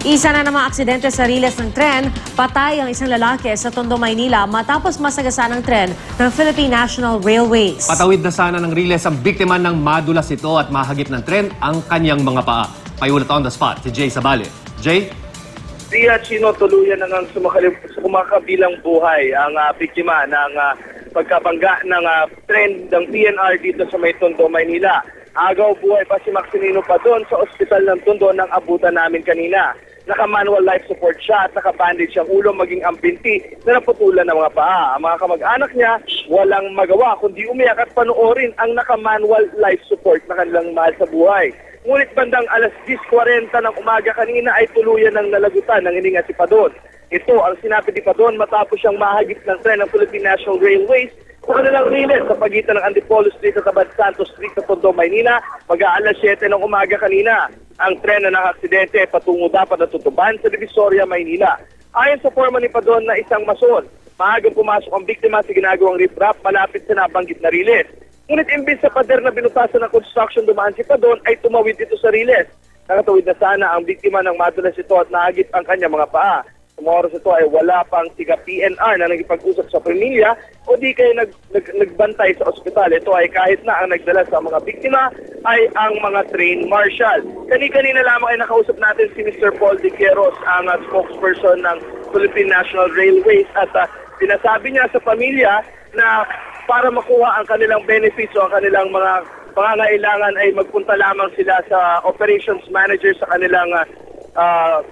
Isa na namang aksidente sa riles ng tren, patay ang isang lalaki sa Tondo, Maynila matapos masagasaan ng tren ng Philippine National Railways. Patawid na sana ng riles ang biktima ng madulas ito at mahagip ng tren ang kanyang mga paa. Payulat on the spot si Jay Sabale. Jay? Tia Chino, tuluyan na ngang sumakabilang buhay ang biktima ng pagkabangga ng tren ng PNR dito sa may Tondo, Maynila. Agaw buhay pa si Maximino Padon sa ospital ng Tondo nang abutan namin kanina. Naka-manual life support siya at naka-bandage ang ulo maging ang binti na naputulan ng mga paa. Ang mga kamag-anak niya walang magawa kundi umiyak at panoorin ang naka-manual life support na kanilang mahal sa buhay. Ngunit bandang alas 10:40 ng umaga kanina ay tuluyan ng nalagutan ng hininga si Padon. Ito ang sinabi ni Padon matapos siyang mahagip ng tren ng Philippine National Railways sa kanilang riles sa pagitan ng Antipolo Street at Abad Santos Street sa Tondo, Maynila, mag-aalas 7 ng umaga kanina. Ang tren na nakaksidente patungo dapat na Tutuban sa Divisoria, Maynila. Ayon sa forma ni Padon na isang mason, maagang pumasok ang biktima sa ginagawang riprap malapit sa nabanggit na riles. Ngunit imbis sa pader na binutasan ng construction dumaan si Padon ay tumawid ito sa riles. Nakatawid na sana ang biktima ng madulas ito at nahagip ang kanyang mga paa. Sa mga oras ito ay wala pang tiga PNR na nagipag-usap sa pamilya o di kayo nagbantay sa ospital. Ito ay kahit na ang nagdala sa mga biktima ay ang mga train marshal. Kani-kanina lamang ay nakausap natin si Mr. Paul De Queros, ang spokesperson ng Philippine National Railways at sinasabi niya sa pamilya na para makuha ang kanilang benefits o ang kanilang mga pangangailangan ay magpunta lamang sila sa operations manager sa kanilang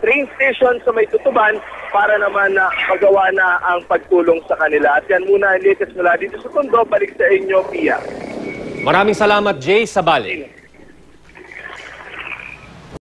train station sa may Tutuban para naman magawa na ang pagtulong sa kanila. At yan muna ang latest mula dito sa Tondo. Balik sa inyo, Pia. Maraming salamat, Jay Sabale.